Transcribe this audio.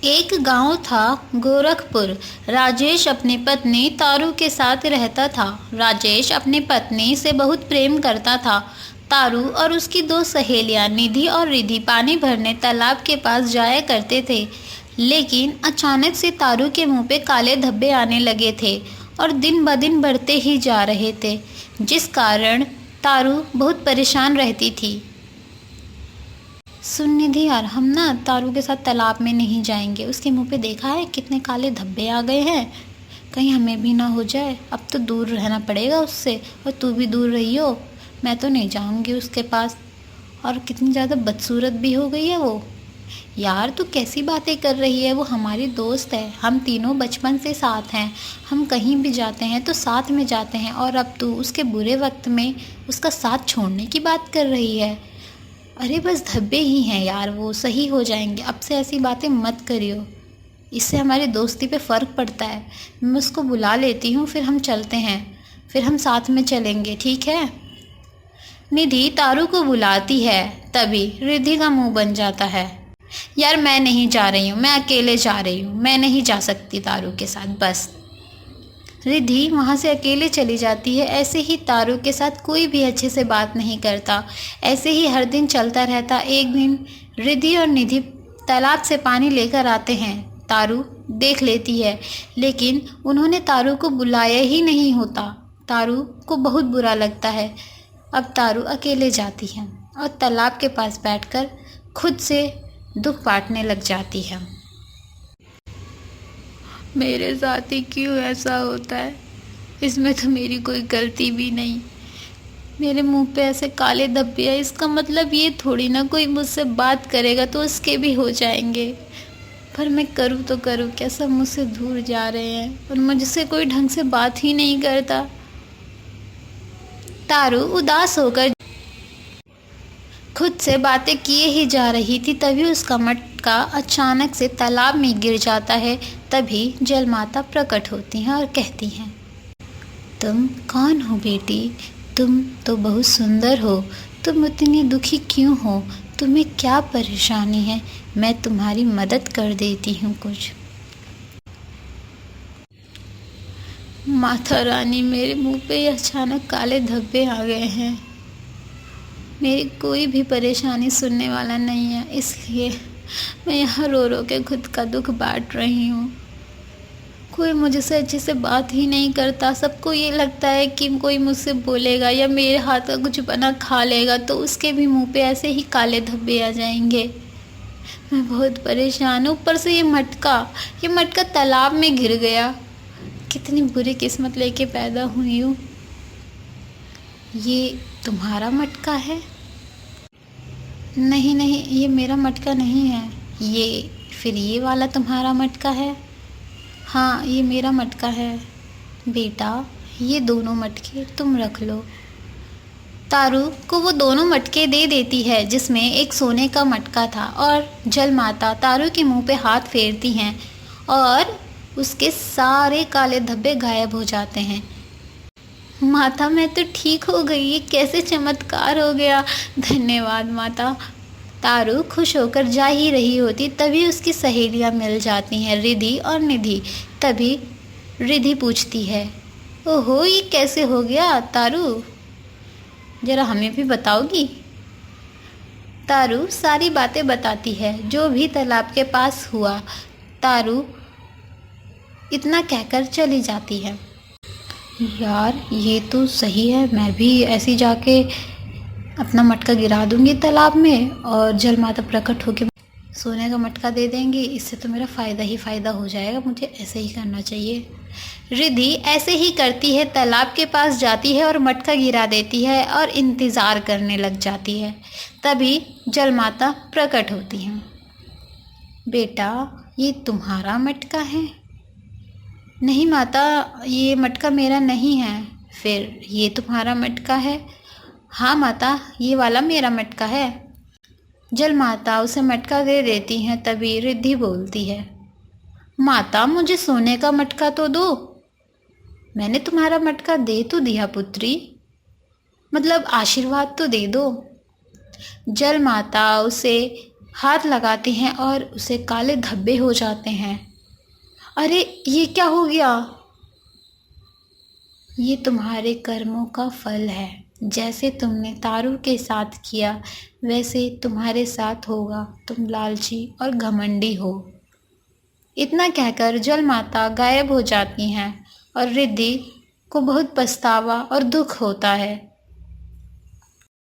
एक गांव था, गोरखपुर। राजेश अपनी पत्नी तारू के साथ रहता था। राजेश अपनी पत्नी से बहुत प्रेम करता था। तारू और उसकी दो सहेलियां निधि और रिधि पानी भरने तालाब के पास जाया करते थे। लेकिन अचानक से तारू के मुंह पे काले धब्बे आने लगे थे और दिन ब दिन बढ़ते ही जा रहे थे, जिस कारण तारू बहुत परेशान रहती थी। सुन निधि यार, हम ना तारू के साथ तालाब में नहीं जाएंगे। उसके मुंह पे देखा है कितने काले धब्बे आ गए हैं, कहीं हमें भी ना हो जाए। अब तो दूर रहना पड़ेगा उससे, और तू भी दूर रही हो। मैं तो नहीं जाऊंगी उसके पास। और कितनी ज़्यादा बदसूरत भी हो गई है वो। यार तू कैसी बातें कर रही है, वो हमारी दोस्त है। हम तीनों बचपन से साथ हैं। हम कहीं भी जाते हैं तो साथ में जाते हैं, और अब तू उसके बुरे वक्त में उसका साथ छोड़ने की बात कर रही है। अरे बस धब्बे ही हैं यार, वो सही हो जाएंगे। अब से ऐसी बातें मत करियो, इससे हमारी दोस्ती पे फ़र्क पड़ता है। मैं उसको बुला लेती हूँ, फिर हम चलते हैं। फिर हम साथ में चलेंगे, ठीक है। निधि तारू को बुलाती है, तभी रिद्धि का मुंह बन जाता है। यार मैं नहीं जा रही हूँ, मैं अकेले जा रही हूँ। मैं नहीं जा सकती तारू के साथ। बस रिद्धि वहाँ से अकेले चली जाती है। ऐसे ही तारू के साथ कोई भी अच्छे से बात नहीं करता। ऐसे ही हर दिन चलता रहता। एक दिन रिद्धि और निधि तालाब से पानी लेकर आते हैं। तारू देख लेती है, लेकिन उन्होंने तारू को बुलाया ही नहीं होता। तारू को बहुत बुरा लगता है। अब तारू अकेले जाती है और तालाब के पास बैठकर खुद से दुख बांटने लग जाती है। मेरे साथ ही क्यों ऐसा होता है? इसमें तो मेरी कोई गलती भी नहीं। मेरे मुंह पे ऐसे काले धब्बे हैं, इसका मतलब ये थोड़ी ना कोई मुझसे बात करेगा तो उसके भी हो जाएंगे। पर मैं करूँ तो करूँ क्या? सब मुझसे दूर जा रहे हैं और मुझसे कोई ढंग से बात ही नहीं करता। तारू उदास होकर खुद से बातें किए ही जा रही थी, तभी उसका मटका अचानक से तालाब में गिर जाता है। तभी जल माता प्रकट होती हैं और कहती हैं, तुम कौन हो बेटी? तुम तो बहुत सुंदर हो। तुम इतनी दुखी क्यों हो? तुम्हें क्या परेशानी है? मैं तुम्हारी मदद कर देती हूँ कुछ। माता रानी, मेरे मुंह पे अचानक काले धब्बे आ गए हैं। मेरी कोई भी परेशानी सुनने वाला नहीं है, इसलिए मैं यहाँ रो रो के खुद का दुख बांट रही हूँ। कोई मुझसे अच्छे से बात ही नहीं करता। सबको ये लगता है कि कोई मुझसे बोलेगा या मेरे हाथ का कुछ बना खा लेगा तो उसके भी मुंह पे ऐसे ही काले धब्बे आ जाएंगे। मैं बहुत परेशान हूँ। ऊपर से ये मटका तालाब में गिर गया। कितनी बुरी किस्मत लेके पैदा हुई हूँ। ये तुम्हारा मटका है? नहीं नहीं, ये मेरा मटका नहीं है। फिर ये वाला तुम्हारा मटका है? हाँ, ये मेरा मटका है। बेटा, ये दोनों मटके तुम रख लो। तारू को वो दोनों मटके दे देती है, जिसमें एक सोने का मटका था। और जल माता तारू के मुंह पे हाथ फेरती हैं और उसके सारे काले धब्बे गायब हो जाते हैं। माता, मैं तो ठीक हो गई। ये कैसे चमत्कार हो गया? धन्यवाद माता। तारू खुश होकर जा ही रही होती, तभी उसकी सहेलियां मिल जाती हैं, रिधि और निधि। तभी रिधि पूछती है, ओहो, ये कैसे हो गया तारू? जरा हमें भी बताओगी? तारू सारी बातें बताती है, जो भी तालाब के पास हुआ। तारू इतना कहकर चली जाती है। यार ये तो सही है, मैं भी ऐसे जाके अपना मटका गिरा दूंगी तालाब में और जल माता प्रकट होके सोने का मटका दे देंगी। इससे तो मेरा फ़ायदा ही फ़ायदा हो जाएगा। मुझे ऐसे ही करना चाहिए। रिधि ऐसे ही करती है, तालाब के पास जाती है और मटका गिरा देती है और इंतज़ार करने लग जाती है। तभी जल माता प्रकट होती हैं। बेटा, ये तुम्हारा मटका है? नहीं माता, ये मटका मेरा नहीं है। फिर ये तुम्हारा मटका है? हाँ माता, ये वाला मेरा मटका है। जल माता उसे मटका दे देती हैं। तभी रिद्धि बोलती है, माता, मुझे सोने का मटका तो दो। मैंने तुम्हारा मटका दे तो दिया पुत्री, मतलब आशीर्वाद तो दे दो। जल माता उसे हाथ लगाते हैं और उसे काले धब्बे हो जाते हैं। अरे ये क्या हो गया? ये तुम्हारे कर्मों का फल है। जैसे तुमने तारू के साथ किया वैसे तुम्हारे साथ होगा। तुम लालची और घमंडी हो। इतना कहकर जल माता गायब हो जाती हैं और रिद्धि को बहुत पछतावा और दुख होता है।